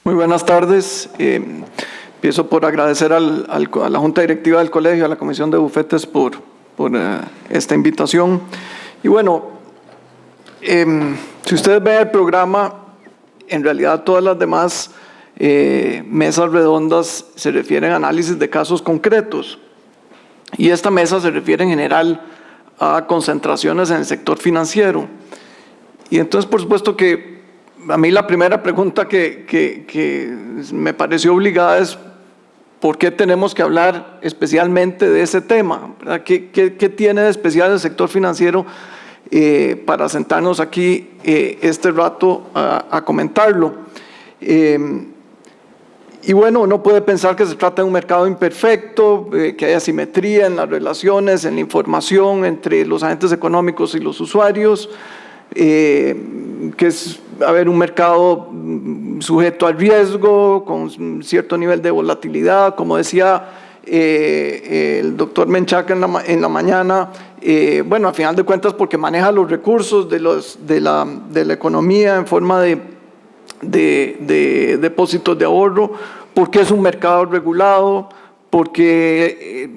Muy buenas tardes. Empiezo por agradecer a la Junta Directiva del Colegio, a la Comisión de Bufetes por esta invitación. Y bueno, si ustedes ven el programa, en realidad todas las demás mesas redondas se refieren a análisis de casos concretos. Y esta mesa se refiere en general a concentraciones en el sector financiero. Y entonces, por supuesto que a mí la primera pregunta que me pareció obligada es ¿por qué tenemos que hablar especialmente de ese tema? ¿Qué tiene de especial el sector financiero para sentarnos aquí este rato a comentarlo? Y bueno, uno puede pensar que se trata de un mercado imperfecto, que hay asimetría en las relaciones, en la información entre los agentes económicos y los usuarios, que es un mercado sujeto al riesgo, con cierto nivel de volatilidad, como decía el doctor Menchaca en la mañana, bueno, al final de cuentas porque maneja los recursos de la economía en forma de depósitos de ahorro, porque es un mercado regulado, porque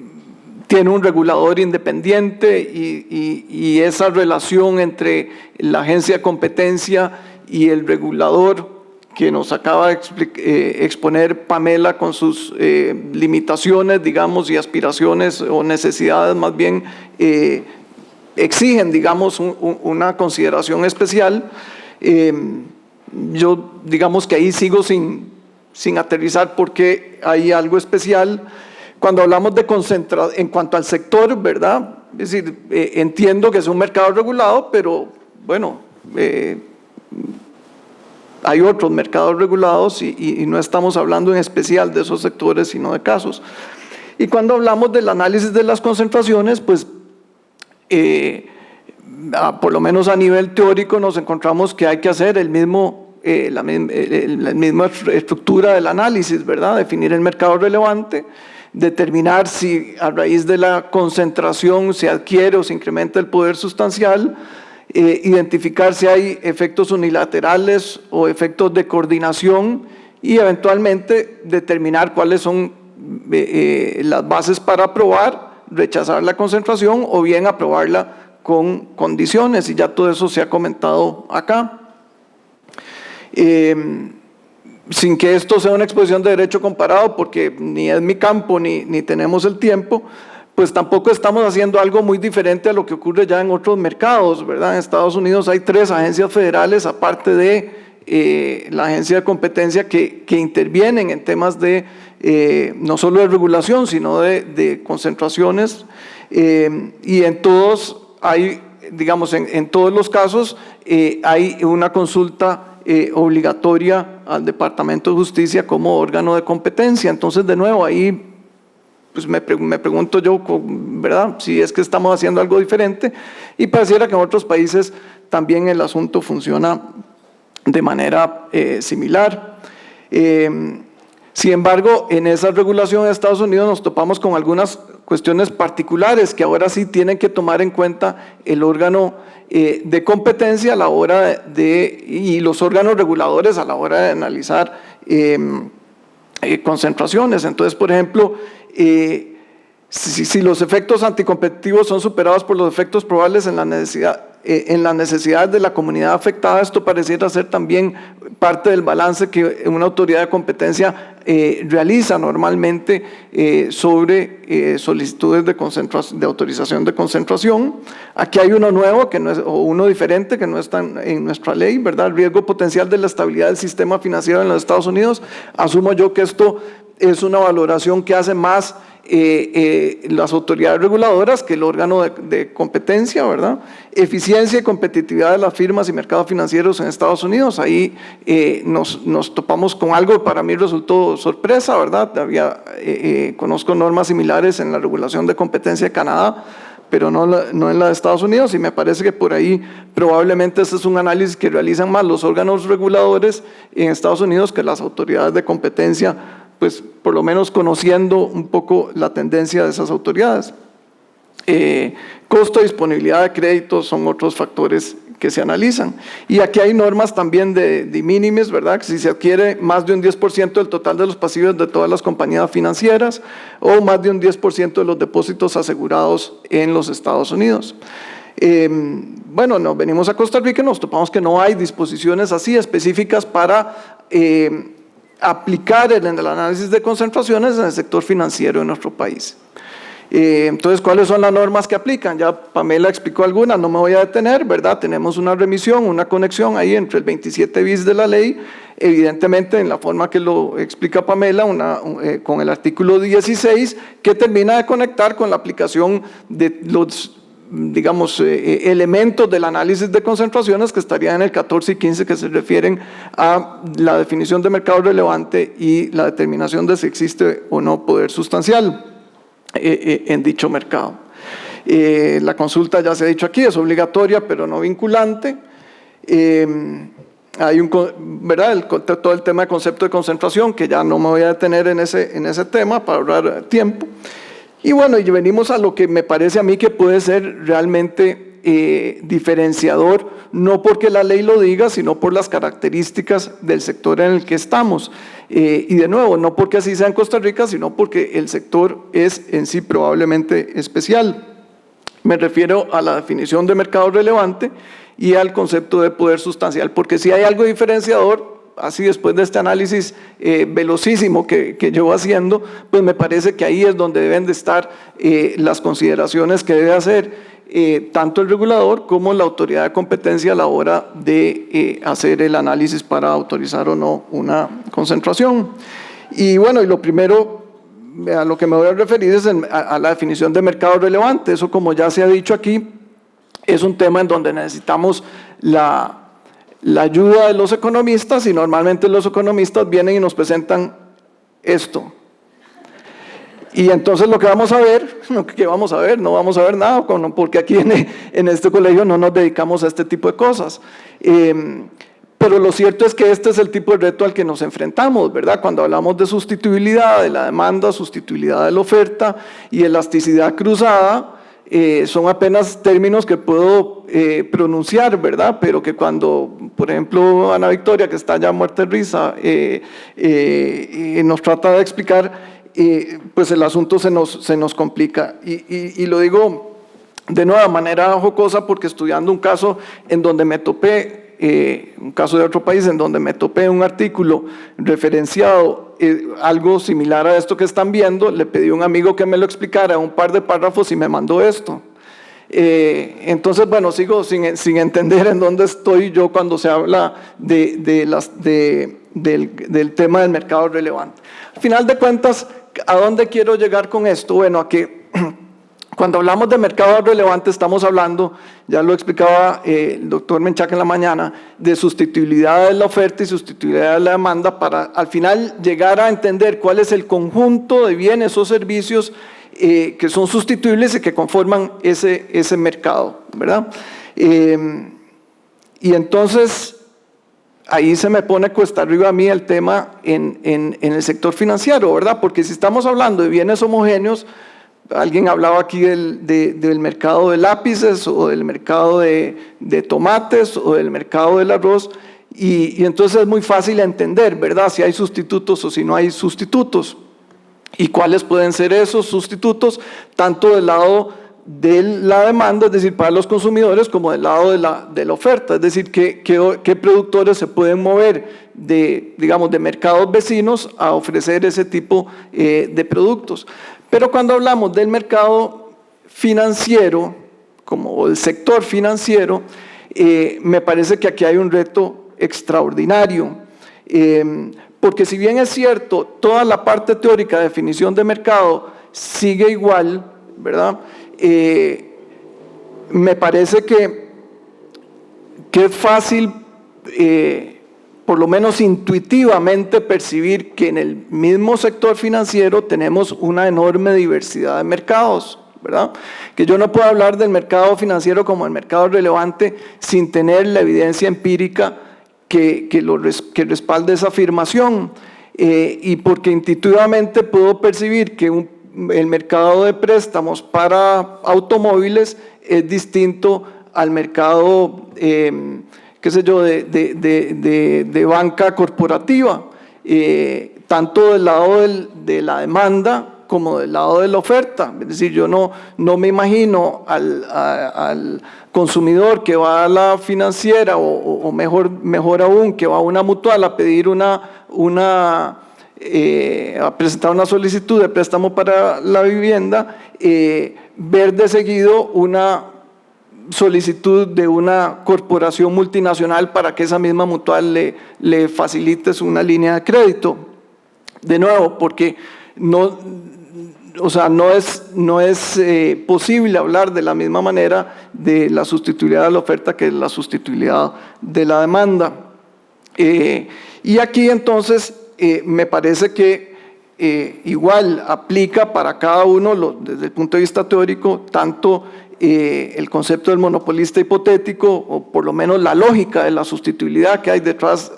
tiene un regulador independiente y esa relación entre la agencia de competencia y el regulador que nos acaba de exponer Pamela con sus limitaciones, digamos, y aspiraciones o necesidades más bien, exigen, digamos, una consideración especial. Yo, digamos que ahí sigo sin aterrizar porque hay algo especial. Cuando hablamos de en cuanto al sector, ¿verdad? Es decir, entiendo que es un mercado regulado, pero bueno, hay otros mercados regulados y no estamos hablando en especial de esos sectores, sino de casos. Y cuando hablamos del análisis de las concentraciones, pues por lo menos a nivel teórico nos encontramos que hay que hacer la misma estructura del análisis, ¿verdad? Definir el mercado relevante, determinar si a raíz de la concentración se adquiere o se incrementa el poder sustancial, identificar si hay efectos unilaterales o efectos de coordinación y eventualmente determinar cuáles son las bases para aprobar, rechazar la concentración o bien aprobarla con condiciones, y ya todo eso se ha comentado acá. Sin que esto sea una exposición de derecho comparado, porque ni es mi campo ni tenemos el tiempo, pues tampoco estamos haciendo algo muy diferente a lo que ocurre ya en otros mercados, ¿verdad? En Estados Unidos hay 3 agencias federales, aparte de la agencia de competencia, que intervienen en temas de no solo de regulación, sino de concentraciones, y en todos hay, digamos, en todos los casos hay una consulta obligatoria al Departamento de Justicia como órgano de competencia. Entonces, de nuevo, ahí pues me pregunto yo, ¿verdad?, si es que estamos haciendo algo diferente, y pareciera que en otros países también el asunto funciona de manera similar. Sin embargo, en esa regulación de Estados Unidos nos topamos con algunas cuestiones particulares que ahora sí tienen que tomar en cuenta el órgano de competencia a la hora y los órganos reguladores a la hora de analizar concentraciones. Entonces, por ejemplo, si los efectos anticompetitivos son superados por los efectos probables en las necesidades de la comunidad afectada, esto pareciera ser también parte del balance que una autoridad de competencia realiza normalmente sobre solicitudes de autorización de concentración. Aquí hay uno nuevo o uno diferente que no está en nuestra ley, ¿verdad? El riesgo potencial de la estabilidad del sistema financiero en los Estados Unidos. Asumo yo que esto es una valoración que hace más las autoridades reguladoras que el órgano de competencia, ¿verdad? Eficiencia y competitividad de las firmas y mercados financieros en Estados Unidos. Ahí nos topamos con algo que para mí resultó sorpresa, ¿verdad? Conozco normas similares en la regulación de competencia de Canadá, pero no en la de Estados Unidos, y me parece que por ahí probablemente este es un análisis que realizan más los órganos reguladores en Estados Unidos que las autoridades de competencia, pues por lo menos conociendo un poco la tendencia de esas autoridades. Costo y disponibilidad de créditos son otros factores que se analizan. Y aquí hay normas también de minimis, ¿verdad? Que si se adquiere más de un 10% del total de los pasivos de todas las compañías financieras o más de un 10% de los depósitos asegurados en los Estados Unidos. Bueno, nos venimos a Costa Rica y nos topamos que no hay disposiciones así específicas para aplicar en el análisis de concentraciones en el sector financiero de nuestro país. Entonces, ¿cuáles son las normas que aplican? Ya Pamela explicó algunas, no me voy a detener, ¿verdad? Tenemos una remisión, una conexión ahí entre el 27 bis de la ley, evidentemente en la forma que lo explica Pamela, con el artículo 16, que termina de conectar con la aplicación de los, digamos, elementos del análisis de concentraciones que estarían en el 14 y 15, que se refieren a la definición de mercado relevante y la determinación de si existe o no poder sustancial en dicho mercado. La consulta, ya se ha dicho aquí, es obligatoria pero no vinculante. Hay ¿verdad? Todo el tema de concepto de concentración, que ya no me voy a detener en ese tema para ahorrar tiempo. Y bueno, y venimos a lo que me parece a mí que puede ser realmente diferenciador, no porque la ley lo diga, sino por las características del sector en el que estamos. Y de nuevo, no porque así sea en Costa Rica, sino porque el sector es en sí probablemente especial. Me refiero a la definición de mercado relevante y al concepto de poder sustancial, porque si hay algo diferenciador, así después de este análisis velocísimo que llevo haciendo, pues me parece que ahí es donde deben de estar las consideraciones que debe hacer tanto el regulador como la autoridad de competencia a la hora de hacer el análisis para autorizar o no una concentración. Y bueno, y lo primero a lo que me voy a referir es a la definición de mercado relevante. Eso, como ya se ha dicho aquí, es un tema en donde necesitamos la ayuda de los economistas, y normalmente los economistas vienen y nos presentan esto. Y entonces lo que vamos a ver, ¿qué vamos a ver? No vamos a ver nada, porque aquí en este colegio no nos dedicamos a este tipo de cosas. Pero lo cierto es que este es el tipo de reto al que nos enfrentamos, ¿verdad? Cuando hablamos de sustituibilidad de la demanda, sustituibilidad de la oferta y elasticidad cruzada, son apenas términos que puedo pronunciar, ¿verdad? Pero que cuando, por ejemplo, Ana Victoria, que está ya muerta de risa, nos trata de explicar, pues el asunto se nos complica. Y lo digo de nueva manera jocosa porque estudiando un caso en donde me topé, un caso de otro país en donde me topé un artículo referenciado, algo similar a esto que están viendo, le pedí a un amigo que me lo explicara un par de párrafos y me mandó esto. Entonces, bueno, sigo sin entender en dónde estoy yo cuando se habla del tema del mercado relevante. Al final de cuentas, ¿a dónde quiero llegar con esto? Bueno, a que cuando hablamos de mercado relevante estamos hablando, ya lo explicaba el doctor Menchaca en la mañana, de sustituibilidad de la oferta y sustituibilidad de la demanda para al final llegar a entender cuál es el conjunto de bienes o servicios que son sustituibles y que conforman ese mercado, ¿verdad? Y entonces ahí se me pone cuesta arriba a mí el tema en el sector financiero, ¿verdad? Porque si estamos hablando de bienes homogéneos, alguien hablaba aquí del mercado de lápices o del mercado de tomates o del mercado del arroz, y entonces es muy fácil entender, ¿verdad? Si hay sustitutos o si no hay sustitutos. ¿Y cuáles pueden ser esos sustitutos? Tanto del lado de la demanda, es decir, para los consumidores, como del lado de la oferta, es decir, qué productores se pueden mover digamos, de mercados vecinos a ofrecer ese tipo de productos. Pero cuando hablamos del mercado financiero, como el sector financiero, me parece que aquí hay un reto extraordinario, porque si bien es cierto, toda la parte teórica de definición de mercado sigue igual, ¿verdad? Me parece que es fácil, por lo menos intuitivamente, percibir que en el mismo sector financiero tenemos una enorme diversidad de mercados, ¿verdad? Que yo no puedo hablar del mercado financiero como el mercado relevante sin tener la evidencia empírica que respalde esa afirmación, y porque intuitivamente puedo percibir que el mercado de préstamos para automóviles es distinto al mercado, qué sé yo, de banca corporativa, tanto del lado de la demanda como del lado de la oferta. Es decir, yo no me imagino al consumidor que va a la financiera o mejor aún, que va a una mutual a pedir a presentar una solicitud de préstamo para la vivienda, ver de seguido una solicitud de una corporación multinacional para que esa misma mutual le facilite una línea de crédito. De nuevo, porque no es posible hablar de la misma manera de la sustituibilidad de la oferta que la sustituibilidad de la demanda. Y aquí entonces me parece que igual aplica para cada uno, desde el punto de vista teórico, tanto el concepto del monopolista hipotético, o por lo menos la lógica de la sustituibilidad que hay detrás,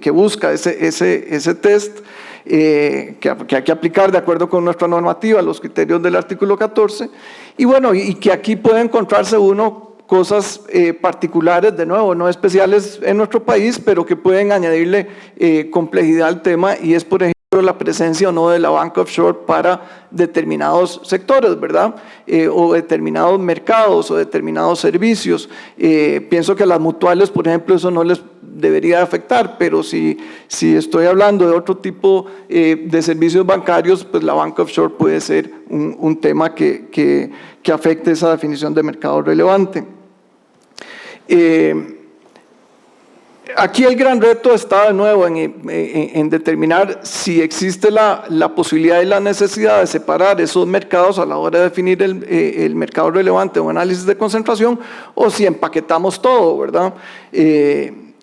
que busca ese test, que hay que aplicar de acuerdo con nuestra normativa, los criterios del artículo 14, y bueno, y que aquí puede encontrarse uno cosas particulares, de nuevo, no especiales en nuestro país, pero que pueden añadirle complejidad al tema, y es, por ejemplo, la presencia o no de la banca offshore para determinados sectores, ¿verdad? O determinados mercados o determinados servicios. Pienso que a las mutuales, por ejemplo, eso no les debería afectar, pero si estoy hablando de otro tipo de servicios bancarios, pues la banca offshore puede ser un tema que afecte esa definición de mercado relevante. Aquí el gran reto está de nuevo en determinar si existe la posibilidad y la necesidad de separar esos mercados a la hora de definir el mercado relevante o análisis de concentración, o si empaquetamos todo, ¿verdad?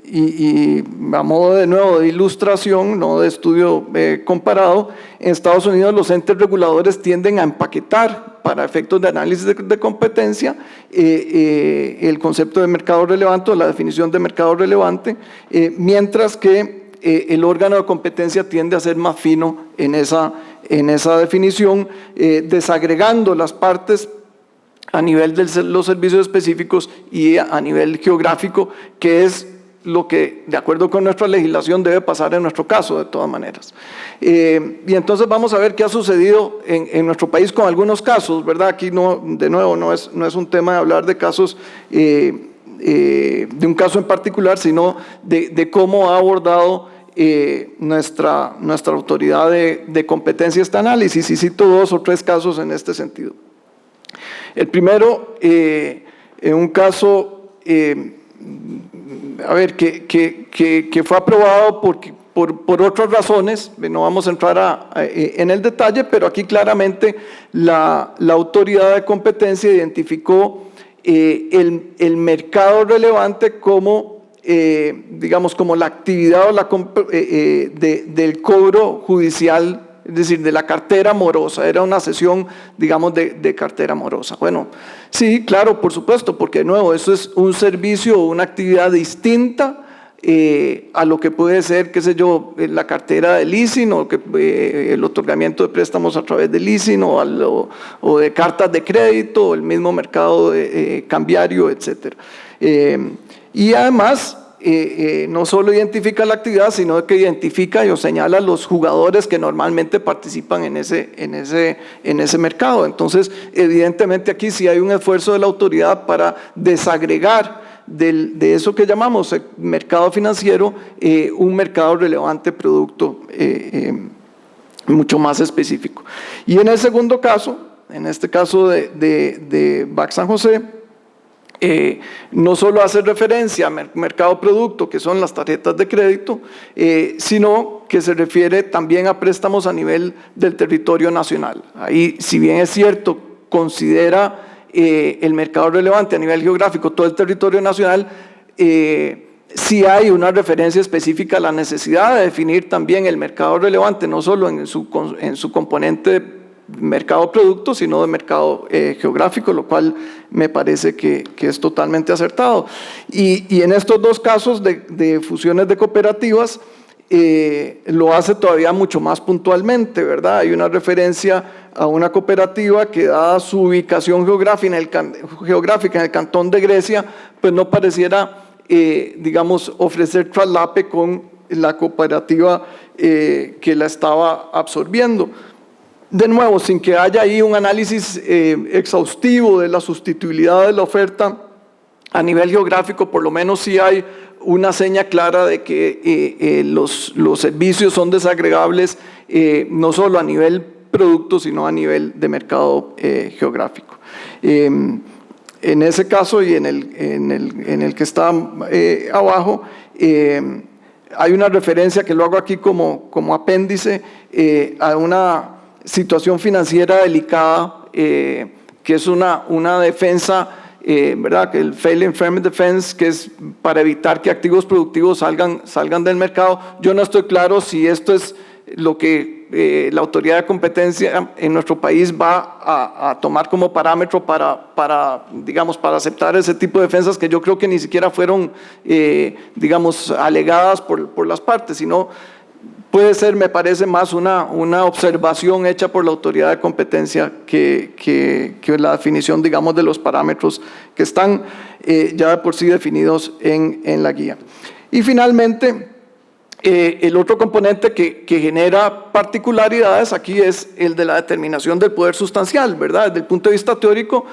Y a modo de nuevo de ilustración, no de estudio comparado, en Estados Unidos los entes reguladores tienden a empaquetar para efectos de análisis de competencia el concepto de mercado relevante o la definición de mercado relevante, mientras que el órgano de competencia tiende a ser más fino en esa definición, desagregando las partes a nivel de los servicios específicos y a nivel geográfico, que es lo que, de acuerdo con nuestra legislación, debe pasar en nuestro caso, de todas maneras. Y entonces vamos a ver qué ha sucedido en nuestro país con algunos casos, ¿verdad? Aquí, de nuevo, no es un tema de hablar de casos, de un caso en particular, sino de cómo ha abordado nuestra autoridad de competencia este análisis, y cito 2 o 3 casos en este sentido. El primero, en un caso que fue aprobado por otras razones, no vamos a entrar en el detalle, pero aquí claramente la autoridad de competencia identificó el mercado relevante como, digamos, como la actividad o del cobro judicial, es decir, de la cartera morosa. Era una sesión, digamos, de cartera morosa. Bueno, sí, claro, por supuesto, porque de nuevo, eso es un servicio o una actividad distinta a lo que puede ser, qué sé yo, la cartera de leasing o el otorgamiento de préstamos a través de leasing o de cartas de crédito o el mismo mercado cambiario, etc. Y además, no solo identifica la actividad, sino que identifica o señala los jugadores que normalmente participan en ese mercado. Entonces, evidentemente aquí sí hay un esfuerzo de la autoridad para desagregar de eso que llamamos el mercado financiero, un mercado relevante producto mucho más específico. Y en el segundo caso, en este caso de BAC San José, no solo hace referencia al mercado producto, que son las tarjetas de crédito, sino que se refiere también a préstamos a nivel del territorio nacional. Ahí, si bien es cierto, considera el mercado relevante a nivel geográfico todo el territorio nacional, sí hay una referencia específica a la necesidad de definir también el mercado relevante, no solo en su componente mercado producto, sino de mercado geográfico, lo cual me parece que es totalmente acertado. Y en estos dos casos de fusiones de cooperativas, lo hace todavía mucho más puntualmente, ¿verdad? Hay una referencia a una cooperativa que, dada su ubicación geográfica en el cantón de Grecia, pues no pareciera, digamos, ofrecer traslape con la cooperativa que la estaba absorbiendo. De nuevo, sin que haya ahí un análisis exhaustivo de la sustituibilidad de la oferta a nivel geográfico, por lo menos sí hay una seña clara de que los servicios son desagregables no solo a nivel producto, sino a nivel de mercado geográfico. En ese caso y en el que está abajo, hay una referencia que lo hago aquí como apéndice a una situación financiera delicada, que es una defensa, ¿verdad? Que el Failing Firm Defense, que es para evitar que activos productivos salgan del mercado. Yo no estoy claro si esto es lo que la autoridad de competencia en nuestro país va a tomar como parámetro para aceptar ese tipo de defensas, que yo creo que ni siquiera fueron, digamos, alegadas por las partes, sino puede ser, me parece, más una observación hecha por la autoridad de competencia que la definición, digamos, de los parámetros que están ya de por sí definidos en la guía. Y finalmente, el otro componente que genera particularidades aquí es el de la determinación del poder sustancial, ¿verdad? Desde el punto de vista teórico,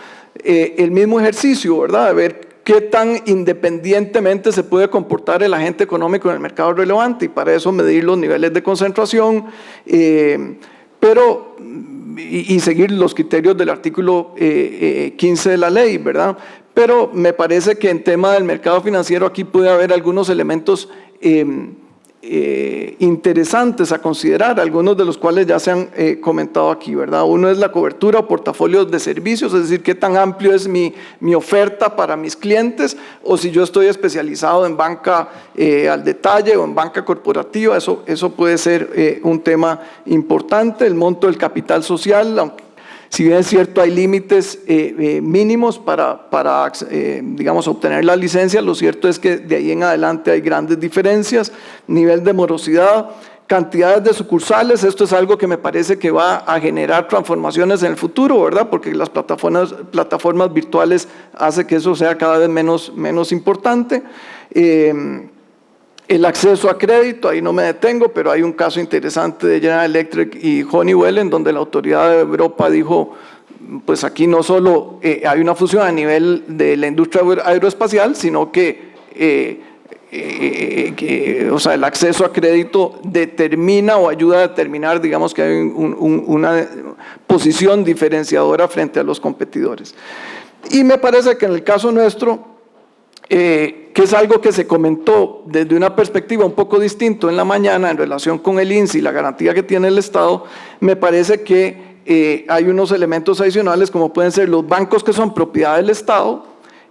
el mismo ejercicio, ¿verdad? De ver qué tan independientemente se puede comportar el agente económico en el mercado relevante, y para eso medir los niveles de concentración, y seguir los criterios del artículo 15 de la ley, ¿verdad? Pero me parece que en tema del mercado financiero aquí puede haber algunos elementos interesantes a considerar, algunos de los cuales ya se han comentado aquí, ¿verdad? Uno es la cobertura o portafolios de servicios, es decir, qué tan amplio es mi oferta para mis clientes, o si yo estoy especializado en banca al detalle o en banca corporativa, eso puede ser un tema importante. El monto del capital social, aunque si bien es cierto hay límites mínimos para digamos, obtener la licencia, lo cierto es que de ahí en adelante hay grandes diferencias. Nivel de morosidad, cantidades de sucursales, esto es algo que me parece que va a generar transformaciones en el futuro, ¿verdad? Porque las plataformas virtuales hacen que eso sea cada vez menos importante. El acceso a crédito, ahí no me detengo, pero hay un caso interesante de General Electric y Honeywell en donde la autoridad de Europa dijo, pues aquí no solo hay una fusión a nivel de la industria aeroespacial, sino que o sea, el acceso a crédito determina o ayuda a determinar, digamos, que hay una posición diferenciadora frente a los competidores. Y me parece que en el caso nuestro, que es algo que se comentó desde una perspectiva un poco distinta en la mañana en relación con el INSS y la garantía que tiene el Estado, me parece que hay unos elementos adicionales como pueden ser los bancos que son propiedad del Estado,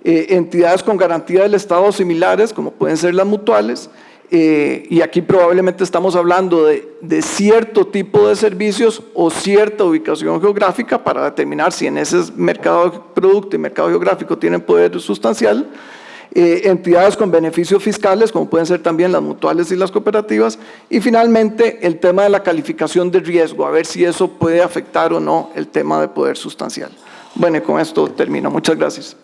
entidades con garantía del Estado similares como pueden ser las mutuales, y aquí probablemente estamos hablando de cierto tipo de servicios o cierta ubicación geográfica para determinar si en ese mercado de producto y mercado geográfico tienen poder sustancial. Entidades con beneficios fiscales, como pueden ser también las mutuales y las cooperativas, y finalmente el tema de la calificación de riesgo, a ver si eso puede afectar o no el tema de poder sustancial. Bueno, y con esto termino. Muchas gracias.